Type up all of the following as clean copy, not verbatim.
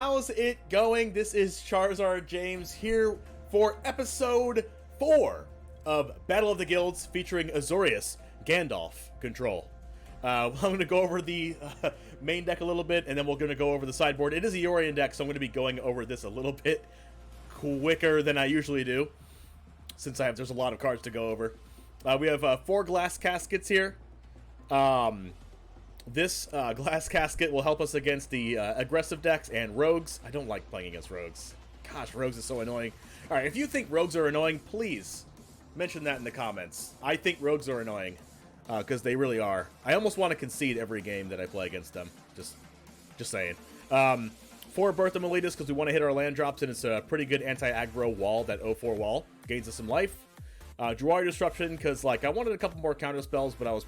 How's it going? This is Charizard James here for episode 4 of Battle of the Guilds featuring Azorius, Gandalf control. I'm going to go over the main deck a little bit, and then we're going to go over the sideboard. It is a Yorion deck, so I'm going to be going over this a little bit quicker than I usually do, since there's a lot of cards to go over. We have 4 Glass Caskets here. This Glass Casket will help us against the aggressive decks and rogues. I don't like playing against rogues. Gosh, rogues is so annoying. Alright, if you think rogues are annoying, please mention that in the comments. I think rogues are annoying, because they really are. I almost want to concede every game that I play against them. Just saying. 4 Birth of Meletis, because we want to hit our land drops, and it's a pretty good anti-aggro wall, that 0-4 wall. Gains us some life. Jwari Disruption, because like I wanted a couple more counter spells, but I was...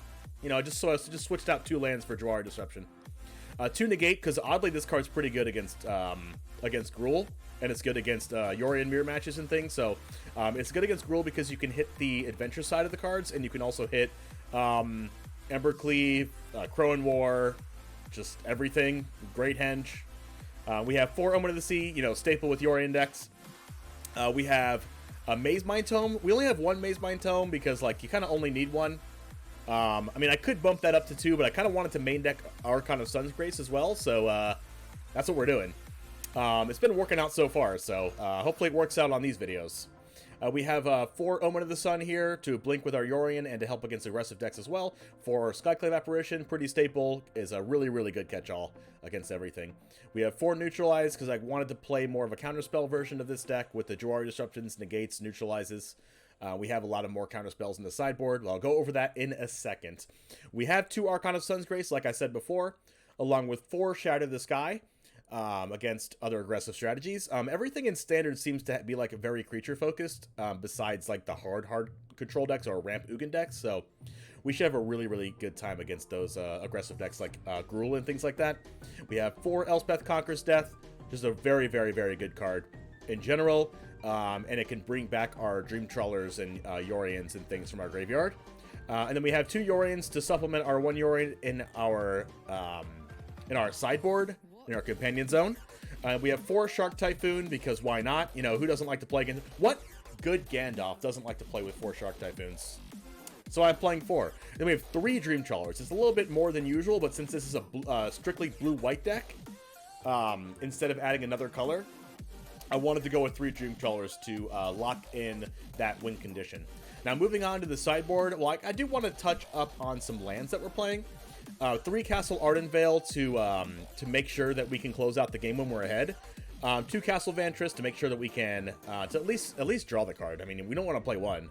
I just switched out 2 lands for Jwari Disruption. 2 Negate, because oddly this card's pretty good against Gruul, and it's good against Yorion mirror matches and things, so it's good against Gruul because you can hit the adventure side of the cards, and you can also hit Embercleave, Crow and War, just everything, Great Henge. We have 4 Omen of the Sea, staple with Yorion decks. We have a Mazemind Tome. We only have 1 Mazemind Tome because, like, you kind of only need 1. I mean, I could bump that up to 2, but I kind of wanted to main deck Archon of Sun's Grace as well, so that's what we're doing. It's been working out so far, so hopefully it works out on these videos. We have 4 Omen of the Sun here to blink with our Yorion and to help against aggressive decks as well. For Skyclave Apparition, pretty staple, is a really, really good catch-all against everything. We have 4 Neutralize, because I wanted to play more of a counterspell version of this deck with the Jwari Disruptions, Negates, Neutralizes. We have a lot of more counter spells in the sideboard. Well, I'll go over that in a second. We have 2 Archon of Sun's Grace, like I said before, along with 4 Shatter the Sky against other aggressive strategies. Everything in Standard seems to be like very creature-focused, besides like the hard control decks or ramp Ugin decks, so we should have a really, really good time against those aggressive decks like Gruul and things like that. We have 4 Elspeth Conquers Death, just a very, very, very good card in general, and it can bring back our Dream Trawlers and Yorions and things from our graveyard. And then we have 2 Yorions to supplement our 1 Yorion in our sideboard, in our companion zone. We have 4 Shark Typhoon, because why not? Who doesn't like to play against... What good Gandalf doesn't like to play with 4 Shark Typhoons? So I'm playing 4. Then we have 3 Dream Trawlers. It's a little bit more than usual, but since this is a strictly blue-white deck, instead of adding another color, I wanted to go with 3 Dream Trawlers to lock in that win condition. Now, moving on to the sideboard, well, I do want to touch up on some lands that we're playing. 3 Castle Ardenvale to make sure that we can close out the game when we're ahead. 2 Castle Vantress to make sure that we can to at least draw the card. I mean, we don't want to play 1.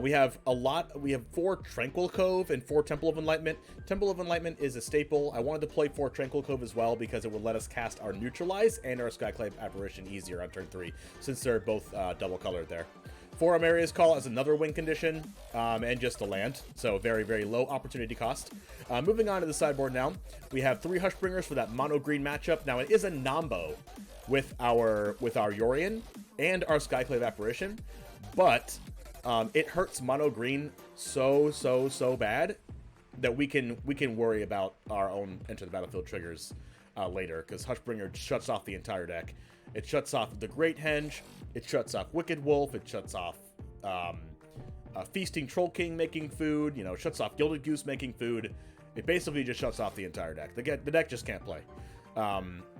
We have 4 Tranquil Cove and 4 Temple of Enlightenment. Temple of Enlightenment is a staple. I wanted to play 4 Tranquil Cove as well because it would let us cast our Neutralize and our Skyclave Apparition easier on turn 3, since they're both double colored there. 4 Emeria's Call as another win condition, and just a land, so very, very low opportunity cost. Moving on to the sideboard now, we have 3 Hushbringers for that mono-green matchup. Now, it is a Nombo with our Yorion and our Skyclave Apparition, but... it hurts mono green so bad that we can worry about our own enter the battlefield triggers later, because Hushbringer shuts off the entire deck. It shuts off the Great Henge, it shuts off Wicked Wolf, it shuts off Feasting Troll King making food, shuts off Gilded Goose making food. It basically just shuts off the entire deck. The deck just can't play.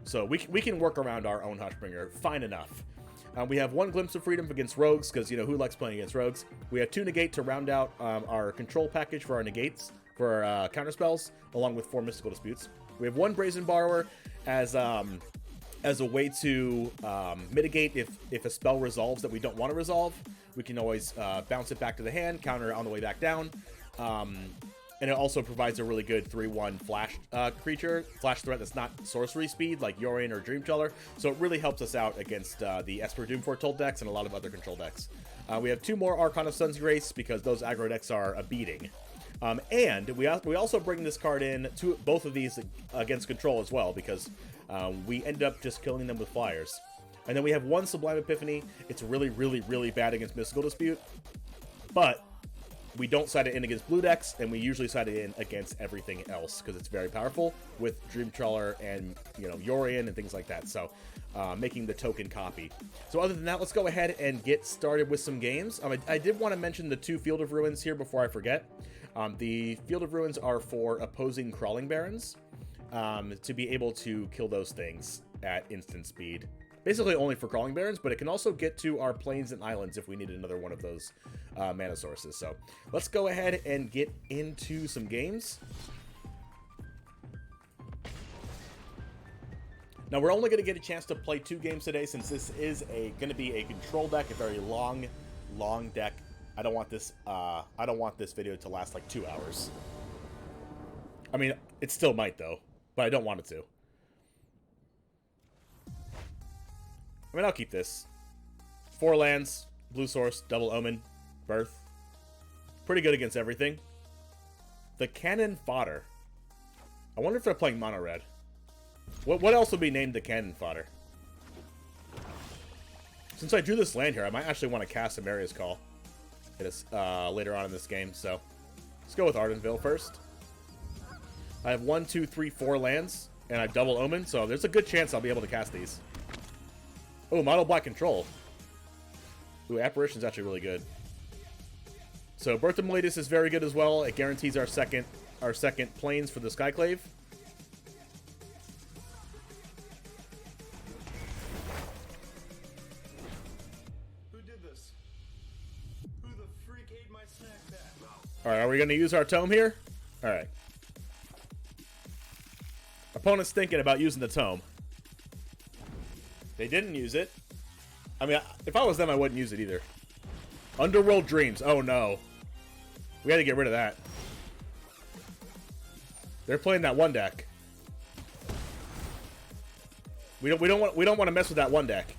So we can work around our own Hushbringer fine enough. We have 1 Glimpse of Freedom against rogues, because, who likes playing against rogues? We have 2 Negate to round out our control package for our negates, for our counterspells, along with 4 Mystical Disputes. We have 1 Brazen Borrower as a way to mitigate if a spell resolves that we don't want to resolve. We can always bounce it back to the hand, counter it on the way back down. And it also provides a really good 3/1 flash creature, flash threat that's not sorcery speed like Yorion or Dream Trawler. So it really helps us out against the Esper Doom Foretold decks and a lot of other control decks. We have 2 more Archon of Sun's Grace because those aggro decks are a beating. And we also bring this card in to both of these against control as well, because we end up just killing them with flyers. And then we have 1 Sublime Epiphany. It's really, really, really bad against Mystical Dispute, but we don't side it in against blue decks, and we usually side it in against everything else because it's very powerful with Dream Trawler and, you know, Yorion and things like that. So making the token copy. So other than that, let's go ahead and get started with some games. I did want to mention the 2 Field of Ruins here before I forget. The Field of Ruins are for opposing Crawling Barons to be able to kill those things at instant speed. Basically only for Crawling Barons, but it can also get to our plains and islands if we need another one of those mana sources. So let's go ahead and get into some games. Now we're only going to get a chance to play 2 games today since this is going to be a control deck, a very long deck. I don't want this video to last like 2 hours. I mean, it still might though, but I don't want it to. I mean, I'll keep this. 4 lands, blue source, double Omen, Birth. Pretty good against everything. The Cannon Fodder. I wonder if they're playing mono red. What else would be named the Cannon Fodder? Since I drew this land here, I might actually want to cast Emeria's Call later on in this game. So let's go with Ardenvale first. I have 1, 2, 3, 4 lands, and I double Omen, so there's a good chance I'll be able to cast these. Oh, Monoblack control. Ooh, Apparition's actually really good. So Birth of Meletis is very good as well. It guarantees our second plains for the Skyclave. Who did this? Who the freak ate my snack bag? Alright, are we going to use our tome here? Alright. Opponent's thinking about using the tome. They didn't use it. I mean, if I was them, I wouldn't use it either. Underworld Dreams. Oh, no. We had to get rid of that. They're playing that one deck. We don't want to mess with that one deck.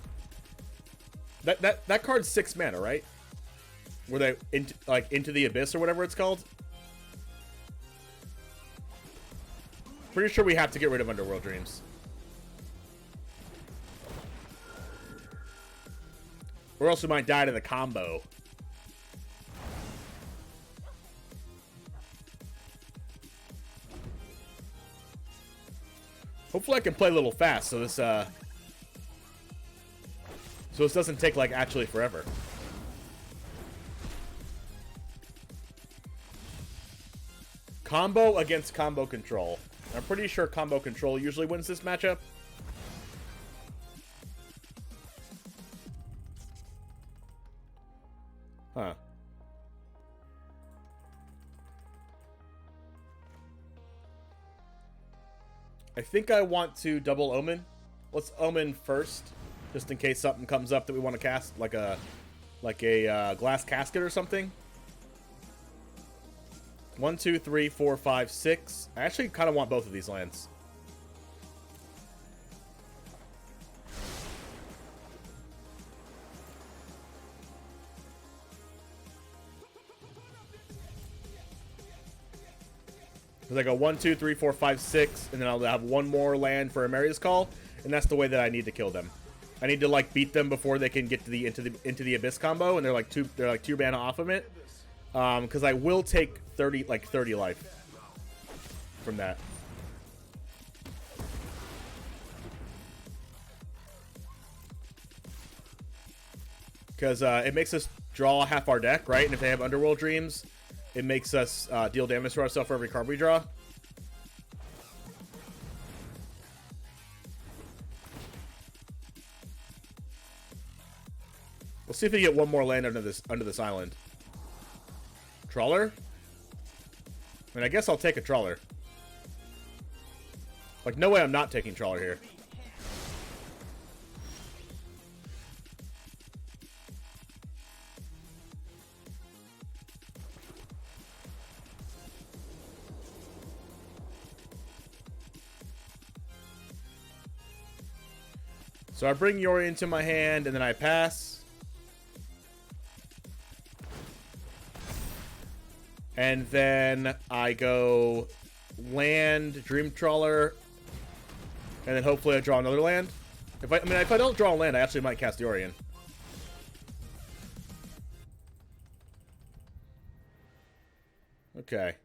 That card's 6 mana, right? Were they into the abyss or whatever it's called? Pretty sure we have to get rid of Underworld Dreams. Or else we might die to the combo. Hopefully I can play a little fast so this doesn't take like actually forever. Combo against combo control. I'm pretty sure combo control usually wins this matchup. Huh. I think I want to double Omen. Let's Omen first, just in case something comes up that we want to cast, like a Glass Casket or something. 1, 2, 3, 4, 5, 6. I actually kind of want both of these lands. Because I go 1, 2, 3, 4, 5, 6, and then I'll have one more land for Emeria's Call, and that's the way that I need to kill them. I need to like beat them before they can get to the into the abyss combo, and they're like two mana off of it. Because I will take 30 life from that. Because it makes us draw half our deck, right? And if they have Underworld Dreams, it makes us deal damage to ourselves for every card we draw. We'll see if we get one more land under this island. Trawler? I mean, I guess I'll take a Trawler. Like, no way I'm not taking Trawler here. So I bring Yorion into my hand, and then I pass. And then I go land, Dream Trawler, and then hopefully I draw another land. If I don't draw a land, I actually might cast Yorion. Okay.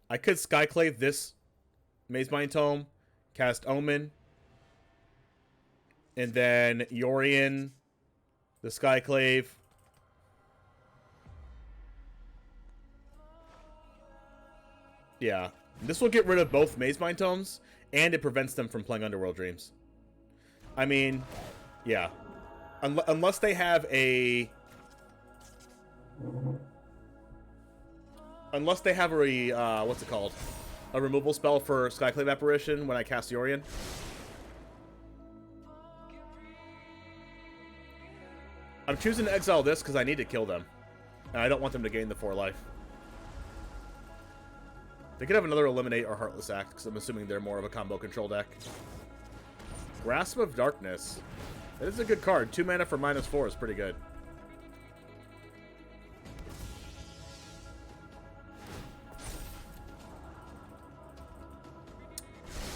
I could Skyclave this Mazemind Tome, cast Omen, and then Yorion, the Skyclave. Yeah. This will get rid of both Mazemind Tomes, and it prevents them from playing Underworld Dreams. I mean, yeah. Unless they have a... Unless they have a, what's it called? A removal spell for Skyclave Apparition when I cast Yorion. I'm choosing to exile this because I need to kill them. And I don't want them to gain the 4 life. They could have another Eliminate or Heartless Act, because I'm assuming they're more of a combo control deck. Grasp of Darkness. That is a good card. 2 mana for -4 is pretty good.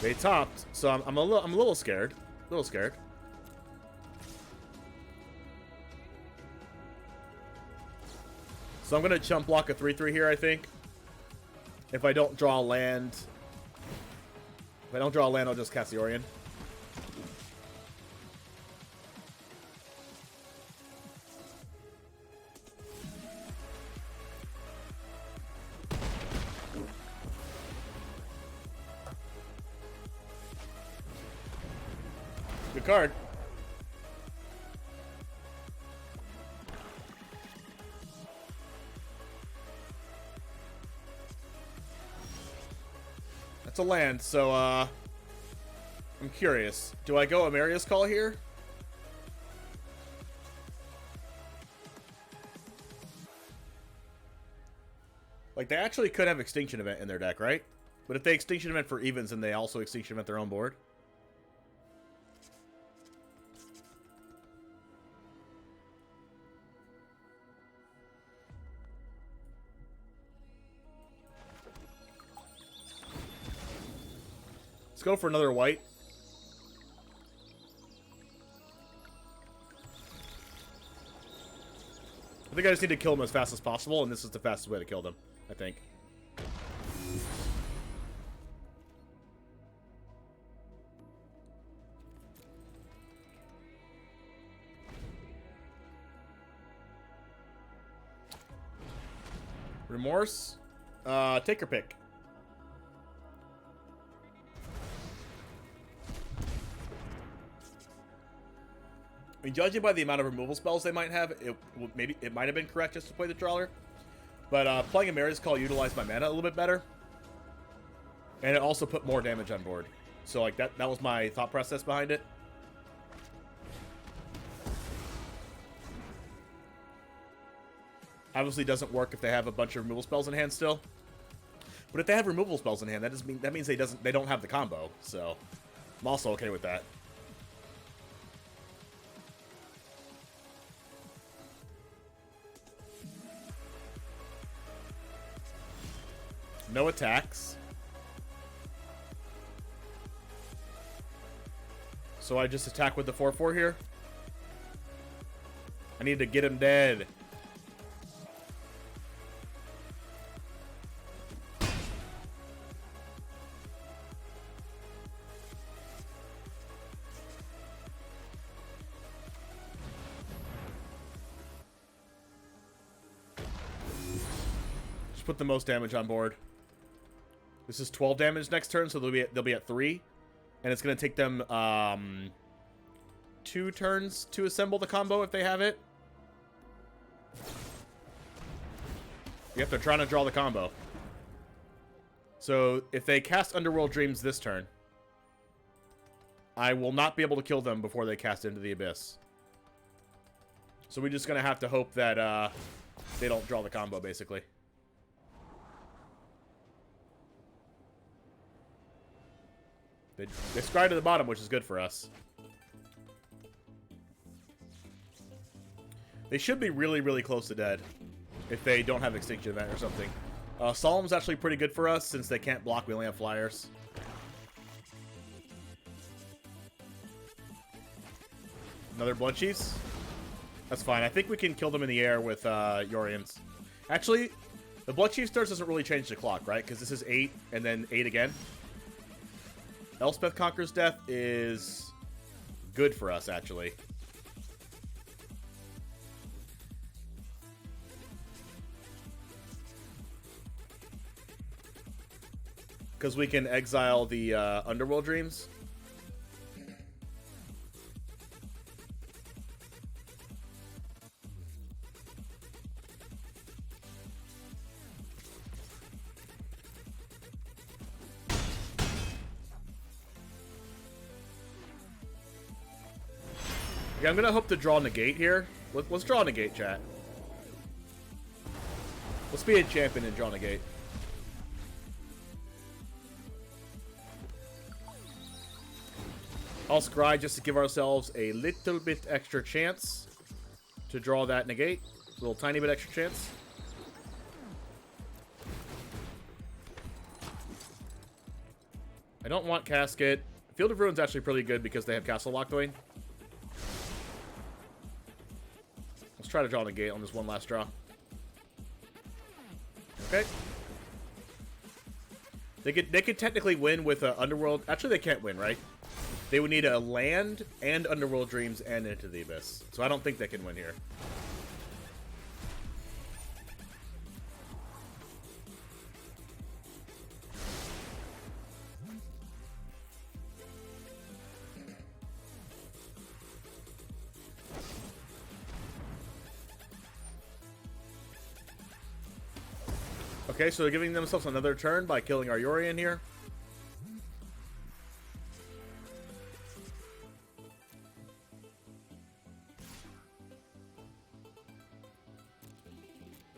They topped, so I'm a little scared. A little scared. So I'm gonna chump block a 3/3 here, I think. If I don't draw a land, I'll just cast the Yorion. Good card. That's a land, so, I'm curious. Do I go Emeria's Call here? Like, they actually could have Extinction Event in their deck, right? But if they Extinction Event for evens, then they also Extinction Event their own board. Let's go for another white. I think I just need to kill them as fast as possible, and this is the fastest way to kill them, I think. Remorse? Take your pick. I mean, judging by the amount of removal spells they might have, it might have been correct just to play the Trawler. But playing Emeria's Call utilized my mana a little bit better. And it also put more damage on board. So like that was my thought process behind it. Obviously doesn't work if they have a bunch of removal spells in hand still. But if they have removal spells in hand, that means they don't have the combo. So I'm also okay with that. No attacks. So I just attack with the 4/4 here. I need to get him dead. Just put the most damage on board. This is 12 damage next turn, so they'll be at 3. And it's going to take them 2 turns to assemble the combo if they have it. Yep, they're trying to draw the combo. So if they cast Underworld Dreams this turn, I will not be able to kill them before they cast Into the Abyss. So we're just going to have to hope that they don't draw the combo, basically. They scry to the bottom, which is good for us. They should be really, really close to dead if they don't have Extinction Event or something. Solemn's actually pretty good for us since they can't block. We only have flyers. Another Blood Chiefs? That's fine. I think we can kill them in the air with Yorions. Actually, The Blood Chief Stars doesn't really change the clock, right? Because this is 8 and then 8 again. Elspeth Conquers Death is good for us, actually. Because we can exile the Underworld Dreams. Yeah, I'm gonna hope to draw Negate here. Let's draw Negate, chat. Let's be a champion and draw Negate. I'll scry just to give ourselves a little bit extra chance to draw that Negate. A little tiny bit extra chance. I don't want Casket. Field of Ruin's actually pretty good because they have Castle locked away. Let's try to draw Negate on this one last draw. Okay. They could technically win with Underworld. Actually, they can't win, right? They would need a land and Underworld Dreams and Into the Abyss. So I don't think they can win here. Okay, so they're giving themselves another turn by killing our Yorion here.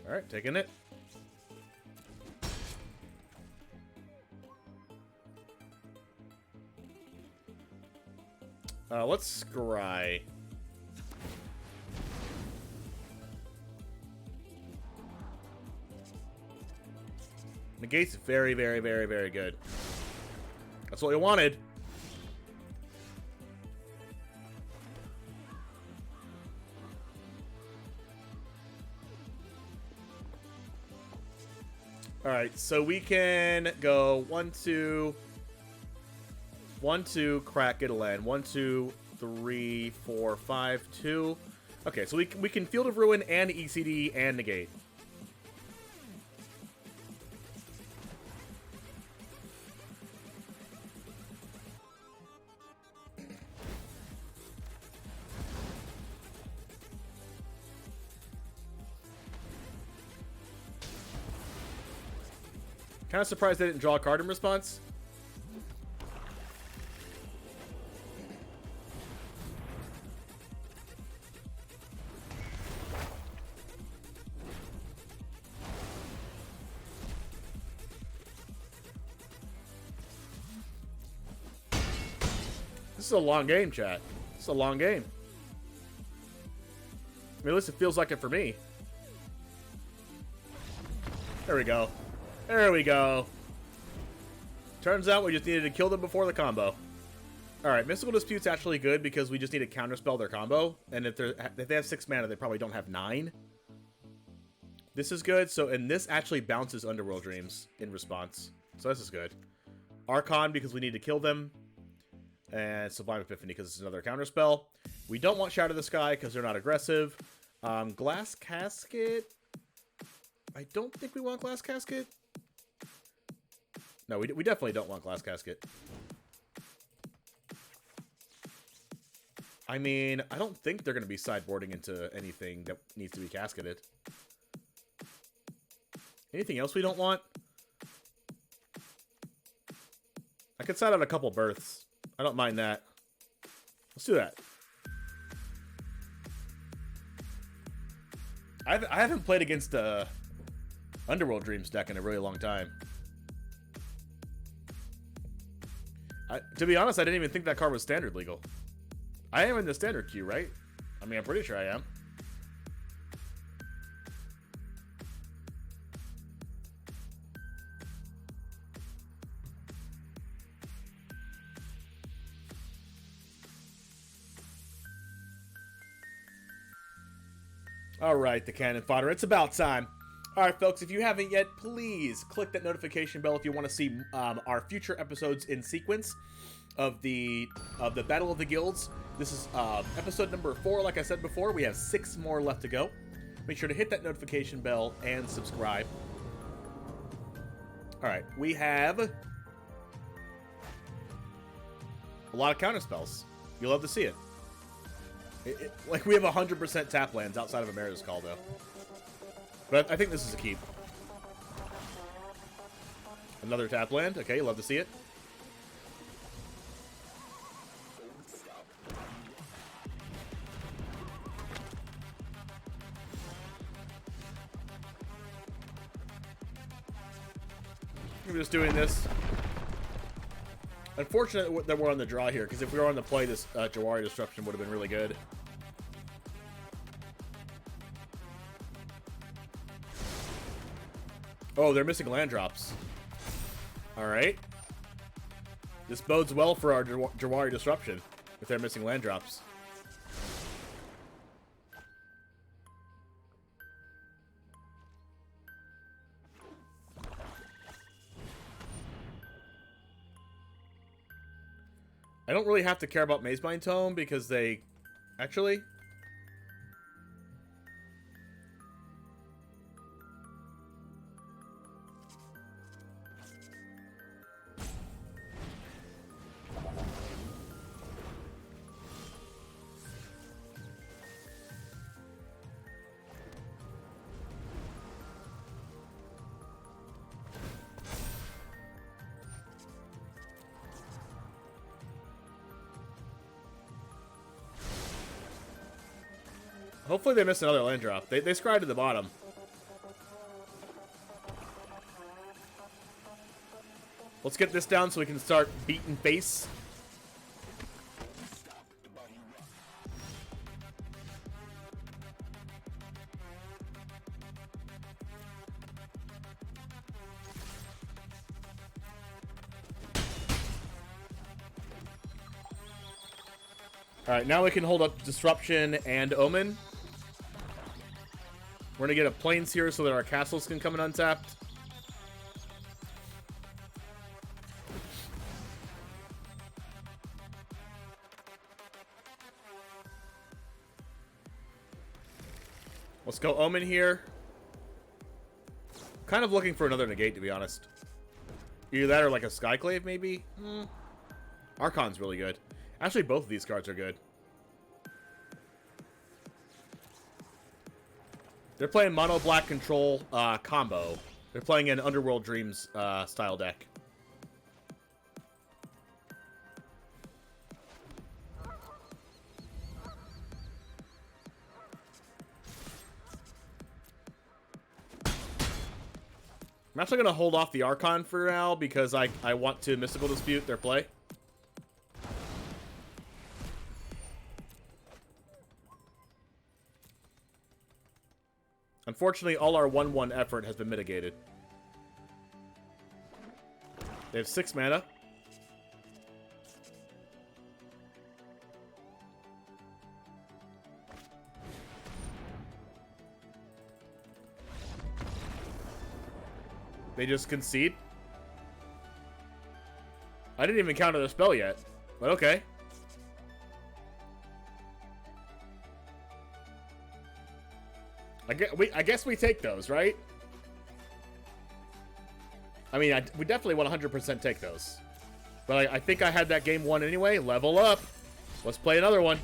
Alright, taking it. Let's scry. Negate's very, very, very, very good. That's what we wanted. Alright, so we can go 1, 2, 1, 2, crack, get a land. 1, 2, 3, 4, 5, 2. Okay, so we can Field of Ruin and ECD and Negate. Kind of surprised they didn't draw a card in response. This is a long game, chat. This is a long game. I mean, at least it feels like it for me. There we go. There we go. Turns out we just needed to kill them before the combo. Alright, Mystical Dispute's actually good because we just need to counterspell their combo. And if they have 6 mana, they probably don't have 9. This is good. So, and this actually bounces Underworld Dreams in response. So this is good. Archon because we need to kill them. And Sublime Epiphany because it's another counterspell. We don't want Shatter the Sky because they're not aggressive. Glass Casket. I don't think we want Glass Casket. No, we definitely don't want Glass Casket. I mean, I don't think they're going to be sideboarding into anything that needs to be casketed. Anything else we don't want? I could side out a couple births. I don't mind that. Let's do that. I haven't played against Underworld Dreams deck in a really long time. To be honest, I didn't even think that card was standard legal. I am in the standard queue, right? I mean, I'm pretty sure I am. All right, the cannon fodder. It's about time. Alright, folks, if you haven't yet, please click that notification bell if you want to see our future episodes in sequence of the Battle of the Guilds. This is episode number 4, like I said before. We have 6 more left to go. Make sure to hit that notification bell and subscribe. Alright, we have a lot of counterspells. You'll love to see it. Like, we have 100% tap lands outside of Emeria's Call, though. But I think this is a keep. Another tap land. Okay, you'll love to see it. I'm just doing this. Unfortunate that we're on the draw here, because if we were on the play, this Jwari Disruption would have been really good. Oh, they're missing land drops. Alright. This bodes well for our Jwari Disruption, if they're missing land drops. I don't really have to care about Mazemind Tome because they... Actually... Hopefully they missed another land drop. They scried to the bottom. Let's get this down so we can start beating face. Alright, now we can hold up Disruption and Omen. We're gonna get a Plains here so that our castles can come in untapped. Let's go Omen here. Kind of looking for another Negate, to be honest. Either that or like a Skyclave, maybe? Archon's really good. Actually, both of these cards are good. They're playing Monoblack control combo. They're playing an Underworld Dreams style deck. I'm actually going to hold off the Archon for now because I want to Mystical Dispute their play. Unfortunately, all our 1/1 effort has been mitigated. They have 6 mana. They just concede. I didn't even counter the spell yet, but okay. I guess we take those, right? I mean, we definitely want 100% take those. But I think I had that game won anyway. Level up. Let's play another one.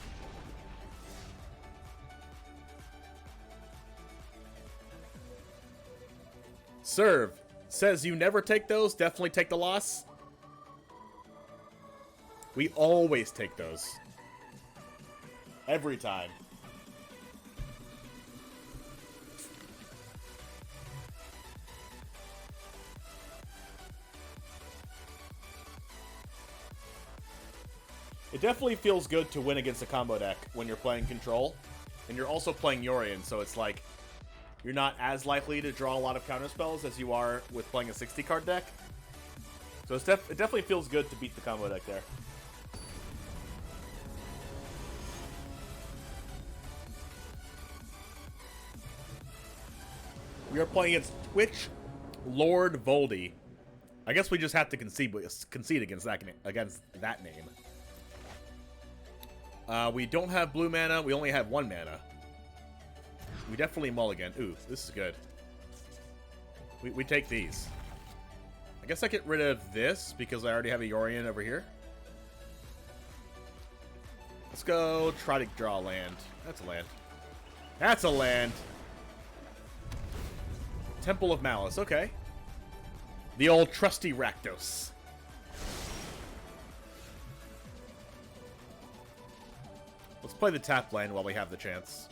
Serve. Says you never take those. Definitely take the loss. We always take those. Every time. It definitely feels good to win against a combo deck when you're playing Control. And you're also playing Yorion, so it's like you're not as likely to draw a lot of counterspells as you are with playing a 60-card deck. So it definitely feels good to beat the combo deck there. We are playing against Twitch Lord Voldy. I guess we just have to concede against that name. We don't have blue mana. We only have 1 mana. We definitely mulligan. Ooh, this is good. We take these. I guess I get rid of this because I already have a Yorion over here. Let's go try to draw a land. That's a land. That's a land. Temple of Malice. Okay. The old trusty Rakdos. Let's play the tap land while we have the chance.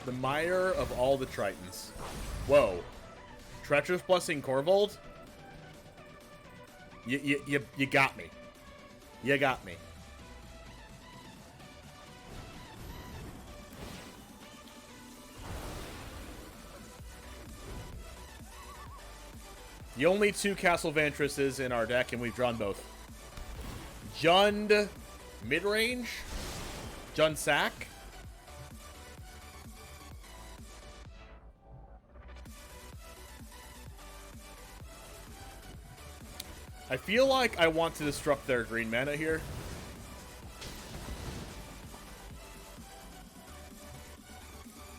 The Mire of all the Tritons. Whoa. Treacherous Blessing Corvold? You got me. You got me. The only 2 Castle Vantresses in our deck, and we've drawn both. Jund midrange? Jund sack? I feel like I want to disrupt their green mana here.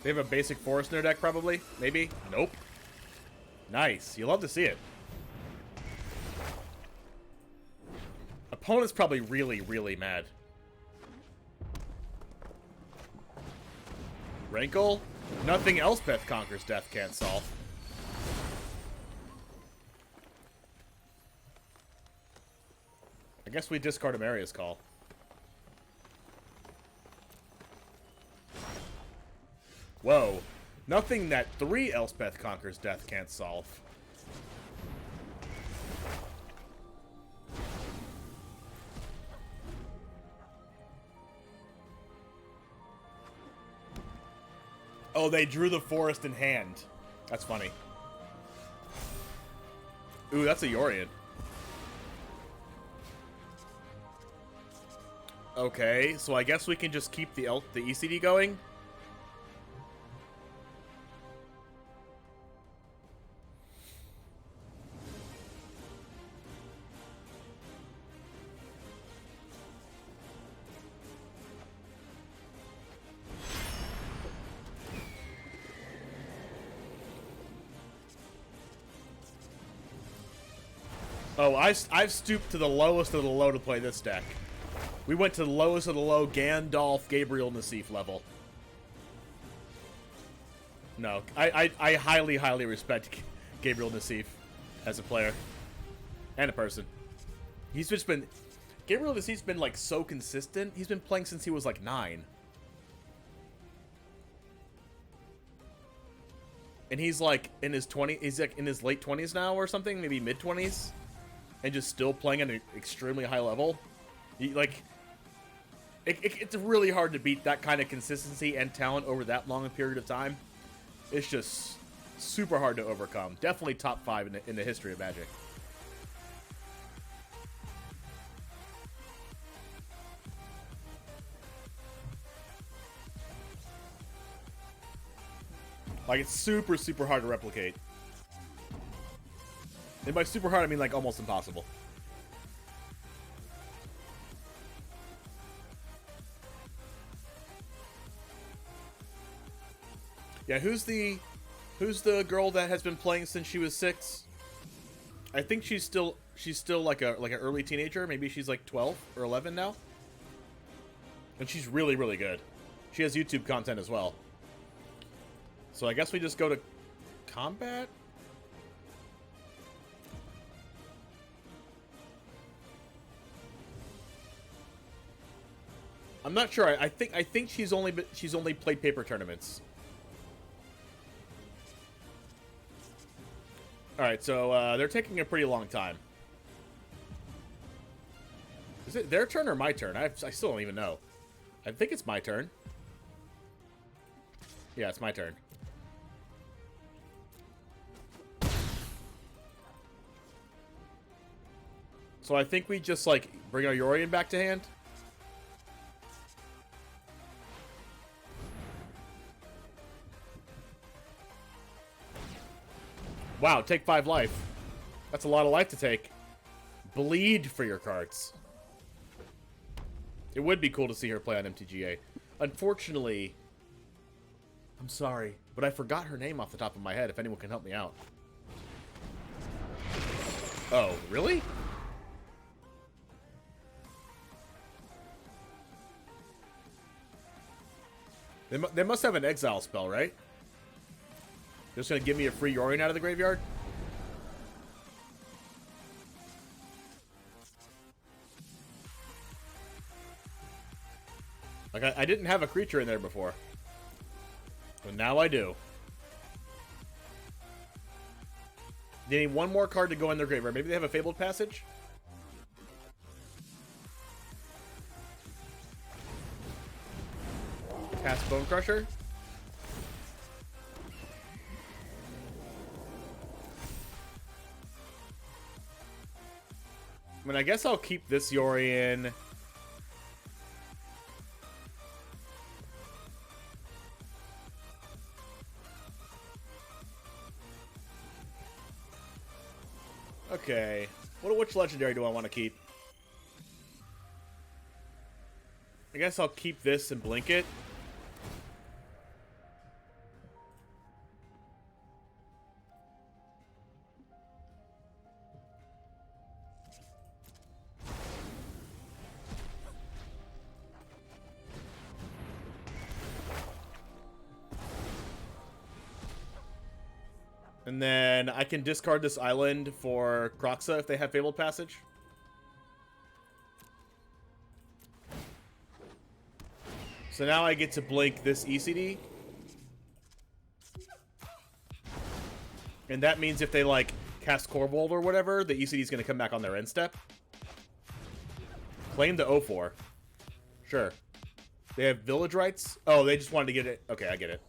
They have a basic forest in their deck, probably. Maybe. Nope. Nice. You love to see it. Opponent's probably really, really mad. Rankle? Nothing Elspeth Conquers Death can't solve. I guess we discard Emeria's Call. Whoa. Nothing that 3 Elspeth Conquers Death can't solve. Oh, they drew the forest in hand. That's funny. Ooh, that's a Yorion. Okay, so I guess we can just keep the ECD going. Oh, I've stooped to the lowest of the low to play this deck. We went to the lowest of the low Gandalf, Gabriel Nassif level. No, I highly, highly respect Gabriel Nassif as a player. And a person. He's just been... Gabriel Nassif's been, like, so consistent. He's been playing since he was, like, 9. And he's, like, in his 20s... He's, like, in his late 20s now or something? Maybe mid-20s? And just still playing at an extremely high level. Like... It's really hard to beat that kind of consistency and talent over that long a period of time. It's just super hard to overcome. Definitely top 5 in the history of Magic. Like, it's super, super hard to replicate. And by super hard, I mean, like, almost impossible. Yeah, who's the girl that has been playing since she was 6? I think she's still like an early teenager. Maybe she's like 12 or 11 now. And she's really, really good. She has YouTube content as well. So I guess we just go to combat? I'm not sure. I think she's only played paper tournaments. Alright, so they're taking a pretty long time. Is it their turn or my turn? I still don't even know. I think it's my turn. Yeah, it's my turn. So I think we just, like, bring our Yorion back to hand. Wow, take 5 life. That's a lot of life to take. Bleed for your cards. It would be cool to see her play on MTGA. Unfortunately, I'm sorry, but I forgot her name off the top of my head, if anyone can help me out. Oh, really? They must have an exile spell, right? They're just going to give me a free Yorion out of the graveyard? Like, I didn't have a creature in there before. But now I do. They need one more card to go in their graveyard. Maybe they have a Fabled Passage? Cast Bone Crusher? I mean, I guess I'll keep this Yorion. Okay. Which legendary do I want to keep? I guess I'll keep this and blink it. And then I can discard this island for Kroxa if they have Fabled Passage. So now I get to blink this ECD. And that means if they, like, cast Corvold or whatever, the ECD is going to come back on their end step. Claim the 0-4. Sure. They have Village Rights? Oh, they just wanted to get it. Okay, I get it.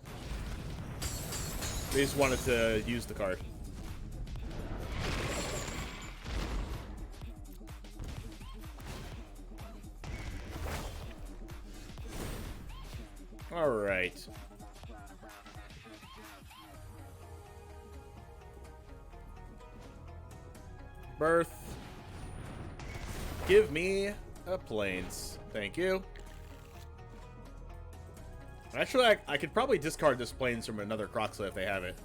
They just wanted to use the card. Alright. Birth. Give me a Plains. Thank you. Actually, I could probably discard this Plains from another Kroxa if they have it.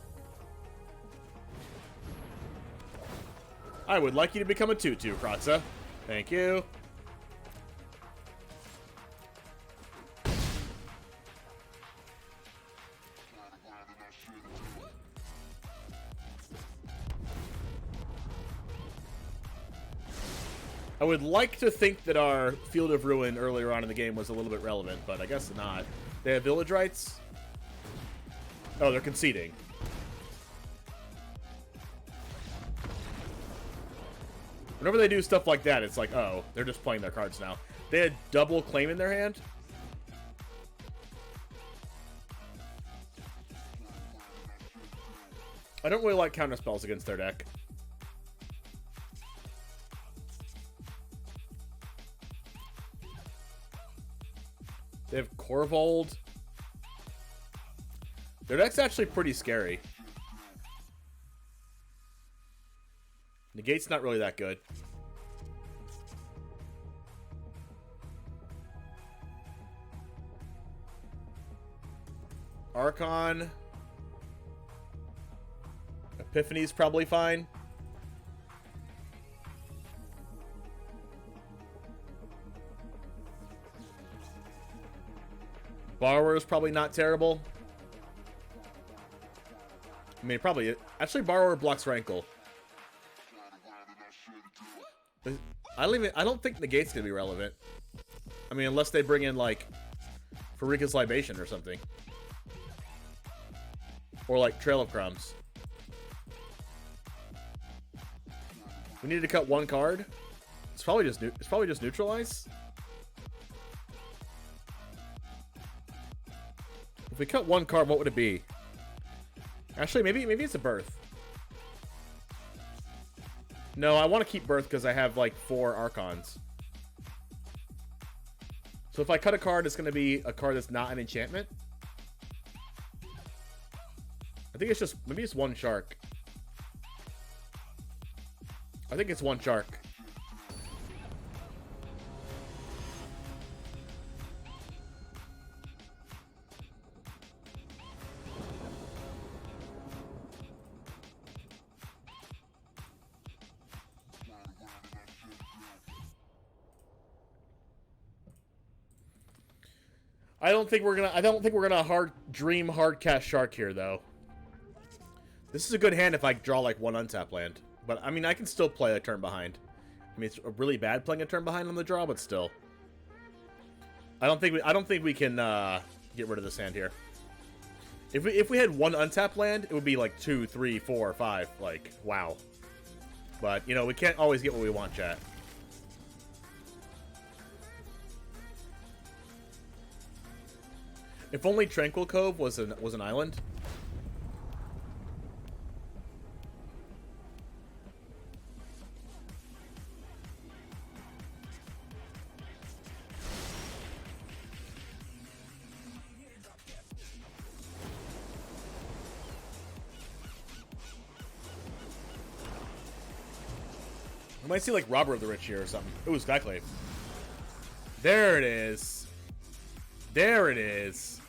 I would like you to become a 2/2, Kroxa. Thank you. I would like to think that our Field of Ruin earlier on in the game was a little bit relevant, but I guess not. They have Village Rights? Oh, they're conceding. Whenever they do stuff like that, it's like, oh, they're just playing their cards now. They had double claim in their hand? I don't really like counter spells against their deck. They have Corvold. Their deck's actually pretty scary. Negate's not really that good. Archon. Epiphany's probably fine. Borrower is probably not terrible. I mean, probably... Actually, Borrower blocks Rankle. I don't think Negate's gonna be relevant. I mean, unless they bring in, like, Farika's Libation or something. Or, like, Trail of Crumbs. We need to cut one card. It's probably just Neutralize. If we cut one card, what would it be? Actually, maybe it's a Birth. No, I want to keep Birth because I have, like, 4 Archons. So if I cut a card, it's going to be a card that's not an enchantment. I think it's just... Maybe it's 1 Shark. I think it's 1 Shark. I don't think we're gonna hard cast Shark here though. This is a good hand if I draw like 1 untap land. But I mean I can still play a turn behind. I mean it's really bad playing a turn behind on the draw, but still. I don't think we can get rid of this hand here. If we had 1 untap land, it would be like 2, 3, 4, 5, like wow. But you know, we can't always get what we want, chat. If only Tranquil Cove was an island. I might see like Robber of the Rich here or something. Ooh, Skyclave. There it is. There it is.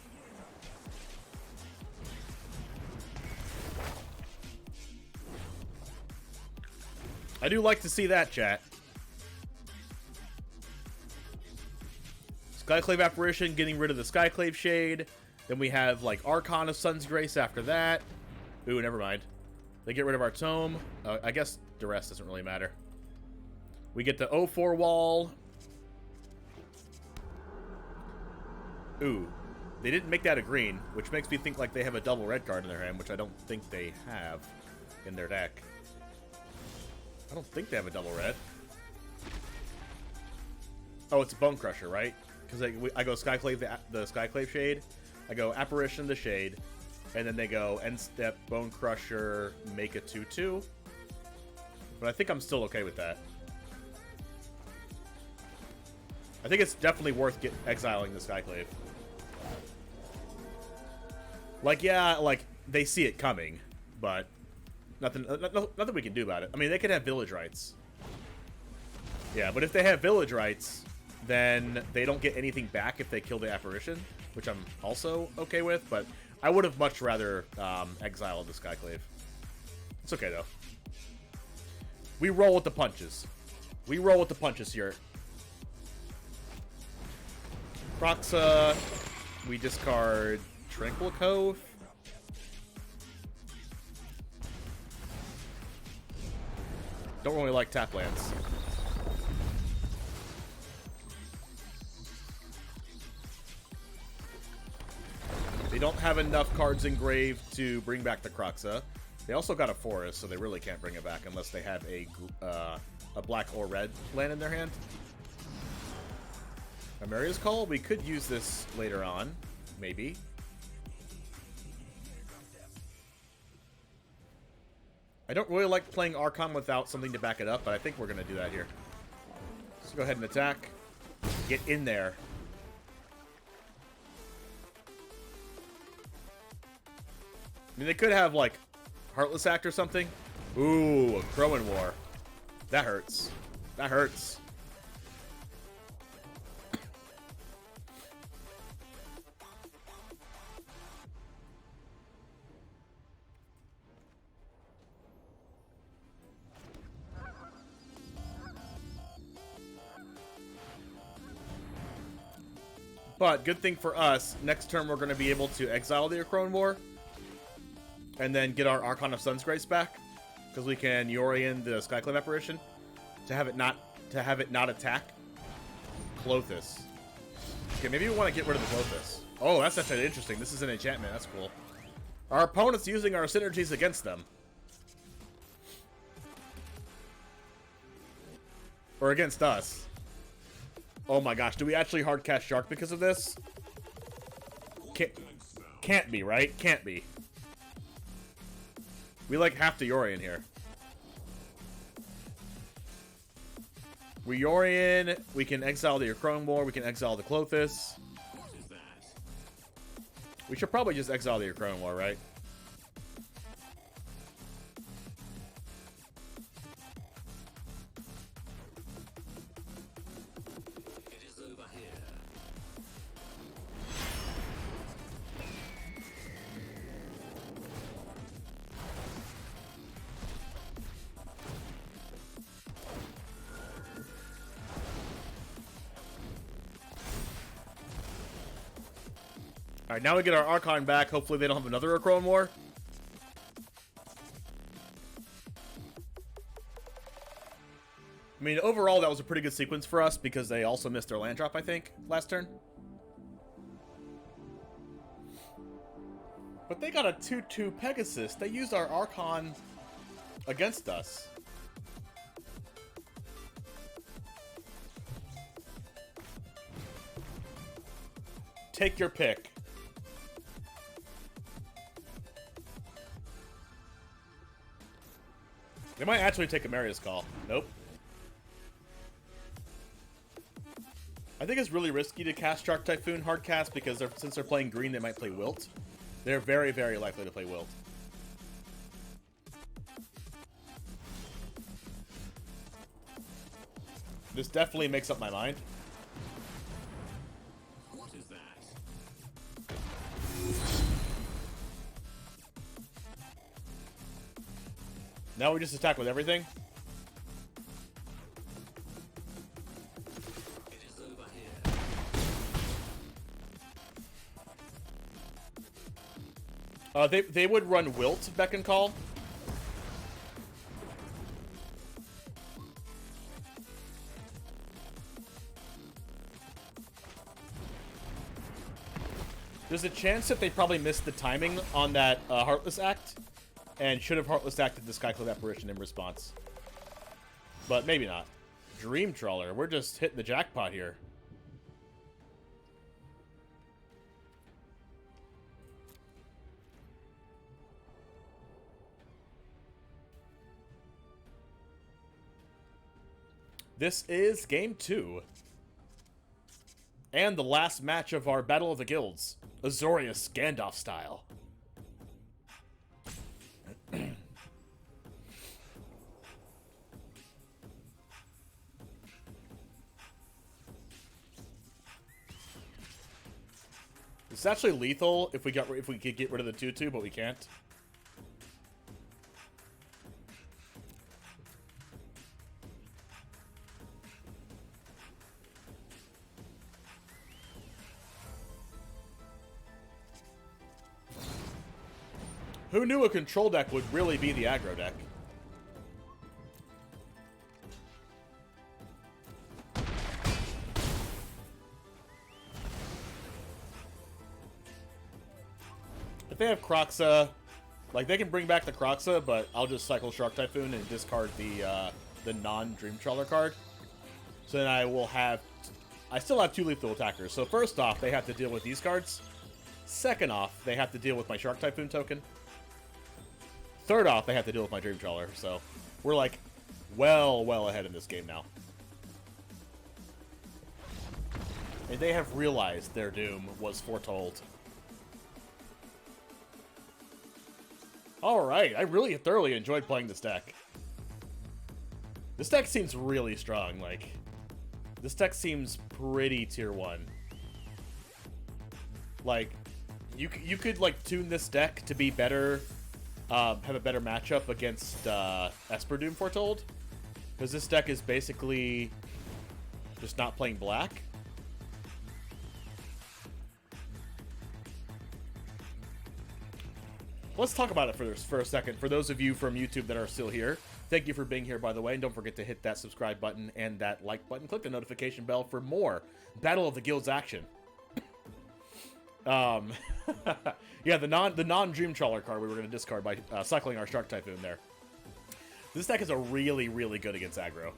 I do like to see that, chat. Skyclave Apparition, getting rid of the Skyclave Shade. Then we have, like, Archon of Sun's Grace after that. Ooh, never mind. They get rid of our Tome. I guess Duress doesn't really matter. We get the 0-4 wall. Ooh. They didn't make that a green, which makes me think like they have a double red card in their hand, which I don't think they have in their deck. I don't think they have a double red. Oh, it's a Bone Crusher, right? Because I go Skyclave, the Skyclave Shade. I go Apparition, the Shade. And then they go End Step, Bone Crusher, make a 2-2. But I think I'm still okay with that. I think it's definitely worth exiling the Skyclave. Like, yeah, like, they see it coming, but nothing we can do about it. I mean, they could have Village Rights. Yeah, but if they have Village Rights, then they don't get anything back if they kill the Apparition, which I'm also okay with, but I would have much rather exiled the Skyclave. It's okay, though. We roll with the punches. We roll with the punches here. Proxa, we discard Tranquil Cove. Don't really like tap lands. They don't have enough cards engraved to bring back the Proxa. They also got a forest, so they really can't bring it back unless they have a black or red land in their hand. Emeria's Call, we could use this later on, maybe. I don't really like playing Archon without something to back it up, but I think we're going to do that here. Let's go ahead and attack. Get in there. I mean, they could have, like, Heartless Act or something. Ooh, a Crowan War. That hurts. That hurts. But, good thing for us, next turn we're going to be able to exile the Crowan War. And then get our Archon of Sun's Grace back. Because we can Yorion the Skyclave Apparition. To have it not attack Clothis. Okay, maybe we want to get rid of the Clothis. Oh, that's actually interesting. This is an enchantment. That's cool. Our opponent's using our synergies against them. Or against us. Oh my gosh, do we actually hardcast Shark because of this? Can't be, right? Can't be. We like have to Yorion here. We Yorion, we can exile the Acronmore, we can exile the Clothis. We should probably just exile the Acronmore, right? Alright, now we get our Archon back. Hopefully they don't have another Acronmore. I mean, overall, that was a pretty good sequence for us because they also missed their land drop, I think, last turn. But they got a 2-2 Pegasus. They used our Archon against us. Take your pick. They might actually take Emeria's call. Nope. I think it's really risky to cast Shark Typhoon hard cast because since they're playing green, they might play Wilt. They're very, very likely to play Wilt. This definitely makes up my mind. What is that? Now we just attack with everything. It is over here. They would run Wilt, Beck and Call. There's a chance that they probably missed the timing on that Heartless Act, and should have Heartless Acted the Skyclave Apparition in response. But maybe not. Dream Trawler, we're just hitting the jackpot here. This is game 2. And the last match of our Battle of the Guilds. Azorius, Gandalf style. It's actually lethal if we could get rid of the 2-2, but we can't. Who knew a control deck would really be the aggro deck? If they have Kroxa, like, they can bring back the Kroxa, but I'll just cycle Shark Typhoon and discard the non-Dream Trawler card. So then I still have 2 lethal attackers. So first off, they have to deal with these cards. Second off, they have to deal with my Shark Typhoon token. Third off, they have to deal with my Dream Trawler. So we're like well ahead in this game now. And they have realized their doom was foretold. Alright, I really thoroughly enjoyed playing this deck. This deck seems really strong, like, this deck seems pretty tier 1. Like, you could, like, tune this deck to be better, have a better matchup against Esper Doom Foretold. Because this deck is basically just not playing black. Let's talk about it for a second. For those of you from YouTube that are still here, thank you for being here, by the way. And don't forget to hit that subscribe button and that like button. Click the notification bell for more Battle of the Guilds action. Yeah, the non-Dream Trawler card we were going to discard by cycling our Shark Typhoon there. This deck is a really good against aggro.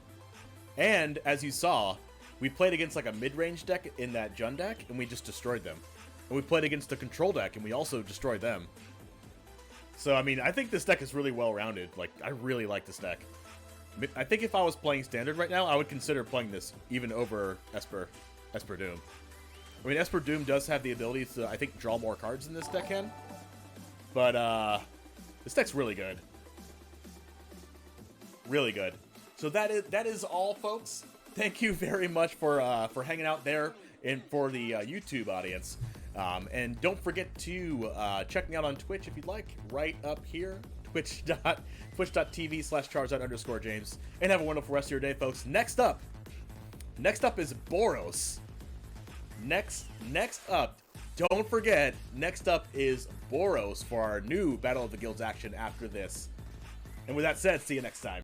And, as you saw, we played against like a mid-range deck in that Jund deck, and we just destroyed them. And we played against the control deck, and we also destroyed them. So, I mean, I think this deck is really well-rounded. Like, I really like this deck. I think if I was playing Standard right now, I would consider playing this even over Esper Doom. I mean, Esper Doom does have the ability to, I think, draw more cards than this deck can. But, this deck's really good. Really good. So that is all, folks. Thank you very much for hanging out there and for the YouTube audience. And don't forget to check me out on Twitch if you'd like, right up here, twitch.tv/Charizard_James. And have a wonderful rest of your day, folks. Next up is Boros. Next up, don't forget, next up is Boros for our new Battle of the Guilds action after this. And with that said, see you next time.